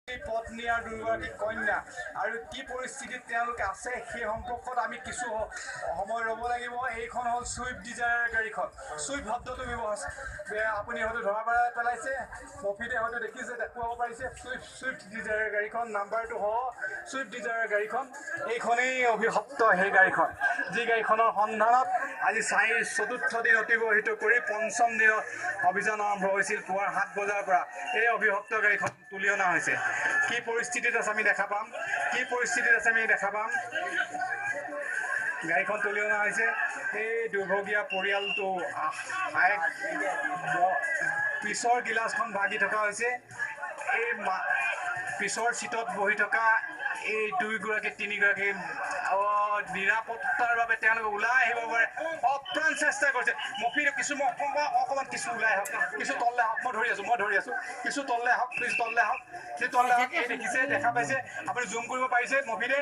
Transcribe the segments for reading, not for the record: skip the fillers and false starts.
পত্নী আৰু দুগৰাকী কন্যা আৰু কি পৰিস্থিতিত তেওঁলোকে আছে সেই সম্পৰ্কত আমি কিছু সময় ৰ'ব লাগিব। এইখন হ'ল ছুইফ্ট ডিজায়াৰ গাড়ীখন। ছুইফ্ট শব্দটো আপুনি হয়তো ধৰা পেলাইছে, প্ৰফিটে হয়তো দেখিছে, দেখুৱাব পাৰিছে। ছুইফ্ট ডিজায়াৰ গাড়ীখন, নাম্বাৰটো হ'ব ছুইফ্ট ডিজায়াৰ গাড়ীখন। এইখনেই অভিশপ্ত সেই গাড়ীখন, যি গাড়ীখনৰ সন্ধানত আজি 4ৰ্থ দিন অতিবাহিত কৰি 5ম দিনত অভিযান আৰম্ভ হৈছিল। পুৱাৰ 7 বজাৰ পৰা এই অভিশপ্ত গাড়ীখন তুলি অনা হৈছে। কি পৰিস্থিতিত আছে আমি দেখা পাম, গাড়ীখন তুলি অনা হৈছে। এই দুৰ্ভগীয়া পৰিয়ালটো পিছৰ গিলাচখন ভাগি থকা হৈছে। এই পিছৰ চিটত বহি থকা এই 2-3গৰাকী নিৰাপত্তাৰ বাবে তেওঁলোকে ওলাই আহিব পাৰে, অপ্ৰাণ চেষ্টা কৰিছে। মফিদ অকণমান কিছু ওলাই আহক, কিছু তললে আহক, মই ধৰি আছো, কিছু তললে আহক, এই দেখিছে, দেখা পাইছে, আপুনি জুম কৰিব পাৰিছে মফিদে।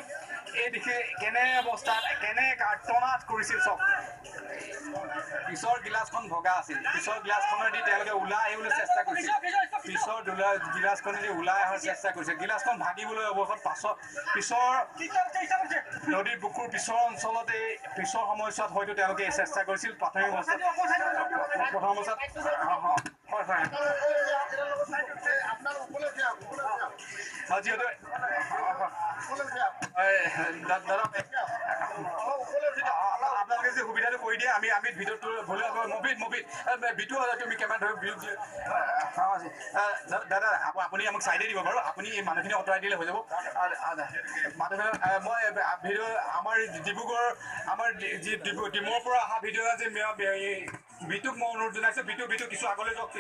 এই দেখি কেনে অৱস্থাত, কেনে কাৰ্টনাত কৰিছিল চব। পিছৰ গিলাচখন ভগা আছিল, পিছৰ গিলাচখনেদি তেওঁলোকে ওলাই আহিবলৈ চেষ্টা কৰিছিল, গিলাচখন ভাগিবলৈ অৱস্থাত পিছৰ নদীৰ বুকুৰ পিছৰ অঞ্চলতে পিছৰ সময়ছোৱাত হয়তো তেওঁলোকে চেষ্টা কৰিছিল। প্ৰথম অৱস্থাত যিহেতু দাদা আপোনালোকে যে সুবিধাটো কৰি দিয়ে, আমি ভিডিঅ'টো ভুল মফিদ বিটু তুমি কেমেৰা ধৰি দাদা আপুনি আমাক চাইডে দিব বাৰু, আপুনি এই মানুহখিনি আঁতৰাই দিলে হৈ যাব। মই ভিডিঅ' আমাৰ ডিব্ৰুগড়, আমাৰ ডিমৰ পৰা অহা ভিডিঅ' যে বিটুক মই অনুৰোধ জনাইছো, বিটু কিছু আগলৈ যাওক, যি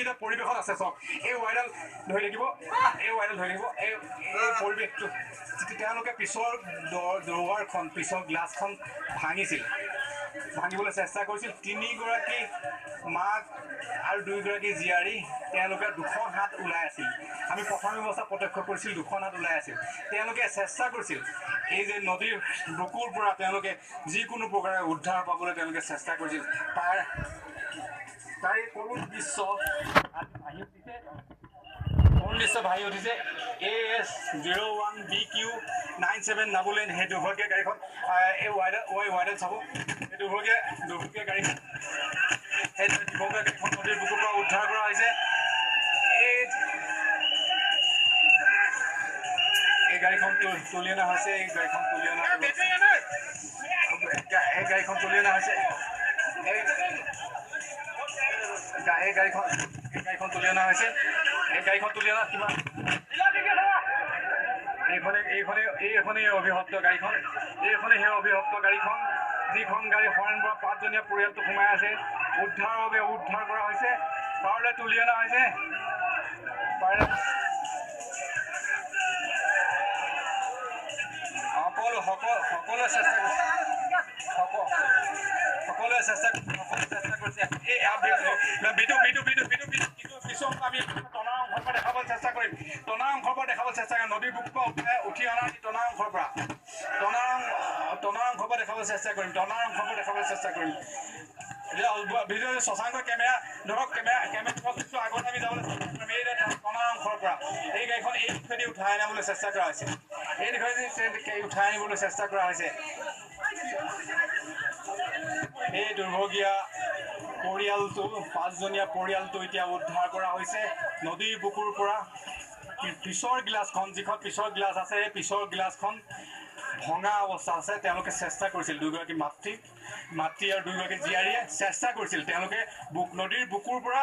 এটা পৰিৱেশত আছে চব। এই ৱাইডাল ধৰি থাকিব, এই পৰিৱেশটো তেওঁলোকে পিছৰ দৰৱাৰখন, পিছৰ গ্লাছখন ভাঙিবলৈ চেষ্টা কৰিছিল। 3গৰাকী মাক আৰু 2গৰাকী জীয়াৰী, তেওঁলোকে 2খন হাত ওলাই আছিল। আমি প্ৰথম অৱস্থা প্ৰত্যক্ষ কৰিছিল, 2খন হাত ওলাই আছিল। তেওঁলোকে চেষ্টা কৰিছিল এই যে নদীৰ বুকুৰ পৰা তেওঁলোকে যিকোনো প্ৰকাৰে উদ্ধাৰ পাবলৈ তেওঁলোকে চেষ্টা কৰিছিল। তাৰে কৰুণ দৃশ্য ভাহি উঠিছে। AS01BQ97 সেই দুৰ্ভগীয়া গাড়ীখন, এই ৱাইডাল চাব, এই দুৰ্ভগীয়া গাড়ীখন, সেই দুৰ্ভগীয়া গাড়ীখন নদীৰ বুকুৰ পৰা উদ্ধাৰ কৰা হৈছে। এই গাড়ীখন তুলি অনা হৈছে, এই গাড়ীখন তুলি অনা হৈছে, এই গাড়ীখন তুলি অনা হৈছে, কিমান এইখনেই অভিশপ্ত গাড়ীখন, এইখনেই সেই অভিশপ্ত গাড়ীখন, যিখন গাড়ী হৰেণ বৰা 5জনীয়া পৰিয়ালটো সোমাই আছে। উদ্ধাৰৰ বাবে উদ্ধাৰ কৰা হৈছে, পাৰলৈ তুলি অনা হৈছে, সকলোৱে চেষ্টা কৰিছে। পিছত আমি টনা অংশৰ পৰা দেখাবলৈ চেষ্টা কৰিম, নদীৰ বুকুৰ পৰা উঠি অনা টনা অংশৰ পৰা দেখাবলৈ চেষ্টা কৰিম, ভিডিঅ' শশাংকৰ কেমেৰা ধৰক, আগত আমি যাবলৈ চেষ্টা কৰিম। এই টনা অংশৰ পৰা এই গাড়ীখন এই দিশেদি উঠাই আনিবলৈ চেষ্টা কৰা হৈছে, এই দুৰ্ভগীয়া পৰিয়ালটো, 5জনীয়া পৰিয়ালটো এতিয়া উদ্ধাৰ কৰা হৈছে নদীৰ বুকুৰ পৰা। পিছৰ গিলাচখন, যিখন পিছৰ গিলাচ আছে, সেই পিছৰ গিলাচখন ভঙা অৱস্থা আছে। তেওঁলোকে চেষ্টা কৰিছিল, 2গৰাকী মাতৃ আৰু 2গৰাকী জীয়াৰীয়ে চেষ্টা কৰিছিল, তেওঁলোকে নদীৰ বুকুৰ পৰা